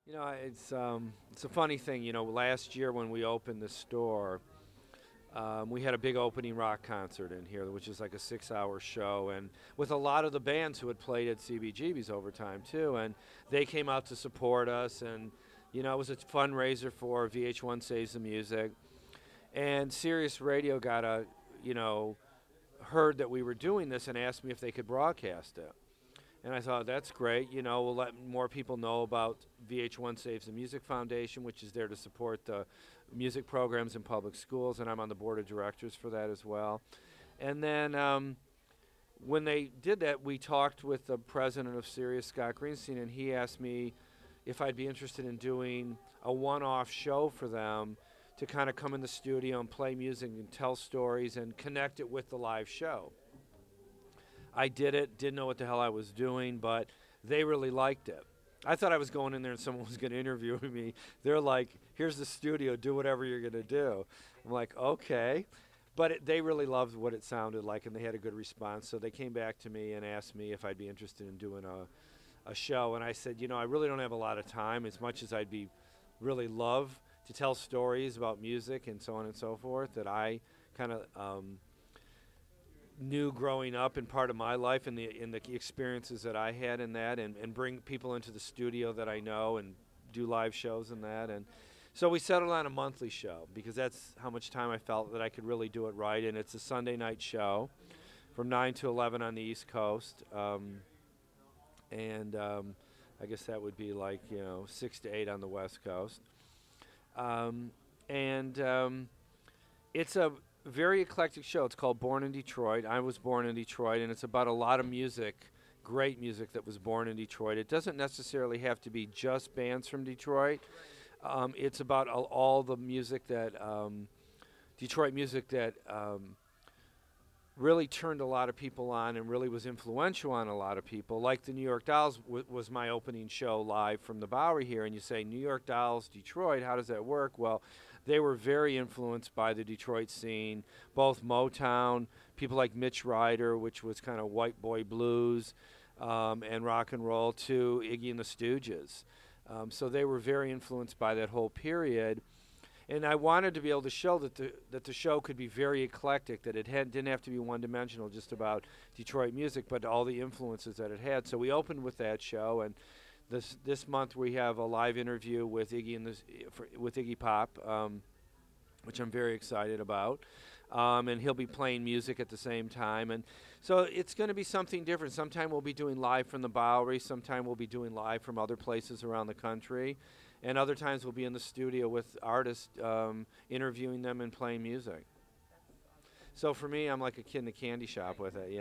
It's a funny thing. Last year when we opened the store, we had a big opening rock concert in here, which is like a 6-hour show, and with a lot of the bands who had played at CBGB's over time too, and they came out to support us, and it was a fundraiser for VH1 Saves the Music, and Sirius Radio got heard that we were doing this and asked me if they could broadcast it. And I thought, that's great. We'll let more people know about VH1 Saves the Music Foundation, which is there to support the music programs in public schools, and I'm on the board of directors for that as well. And then when they did that, we talked with the president of Sirius, Scott Greenstein, and he asked me if I'd be interested in doing a one-off show for them to kind of come in the studio and play music and tell stories and connect it with the live show. I did it, didn't know what the hell I was doing, but they really liked it. I thought I was going in there and someone was going to interview me. They're like, here's the studio, do whatever you're going to do. I'm like, okay. But they really loved what it sounded like, and they had a good response. So they came back to me and asked me if I'd be interested in doing a show. And I said, I really don't have a lot of time, as much as I'd be really love to tell stories about music and so on and so forth that I kind of knew growing up and part of my life and the experiences that I had in that, and bring people into the studio that I know and do live shows and that. And so we settled on a monthly show because that's how much time I felt that I could really do it right. And it's a Sunday night show from 9 to 11 on the East Coast. I guess that would be like, 6 to 8 on the West Coast. It's a very eclectic show. It's called Born in Detroit. I was born in Detroit, and it's about a lot of music, great music that was born in Detroit. It doesn't necessarily have to be just bands from Detroit. It's about all the music that, Detroit music that really turned a lot of people on and really was influential on a lot of people. Like the New York Dolls was my opening show live from the Bowery here, and you say, New York Dolls, Detroit, how does that work? Well, they were very influenced by the Detroit scene, both Motown, people like Mitch Ryder, which was kind of white boy blues, and rock and roll, to Iggy and the Stooges. So they were very influenced by that whole period. And I wanted to be able to show that the show could be very eclectic, that it didn't have to be one-dimensional just about Detroit music, but all the influences that it had. So we opened with that show, and this month we have a live interview with with Iggy Pop, which I'm very excited about. And he'll be playing music at the same time. And so it's going to be something different. Sometime we'll be doing live from the Bowery. Sometime we'll be doing live from other places around the country. And other times we'll be in the studio with artists, interviewing them and playing music. So for me, I'm like a kid in a candy shop with it,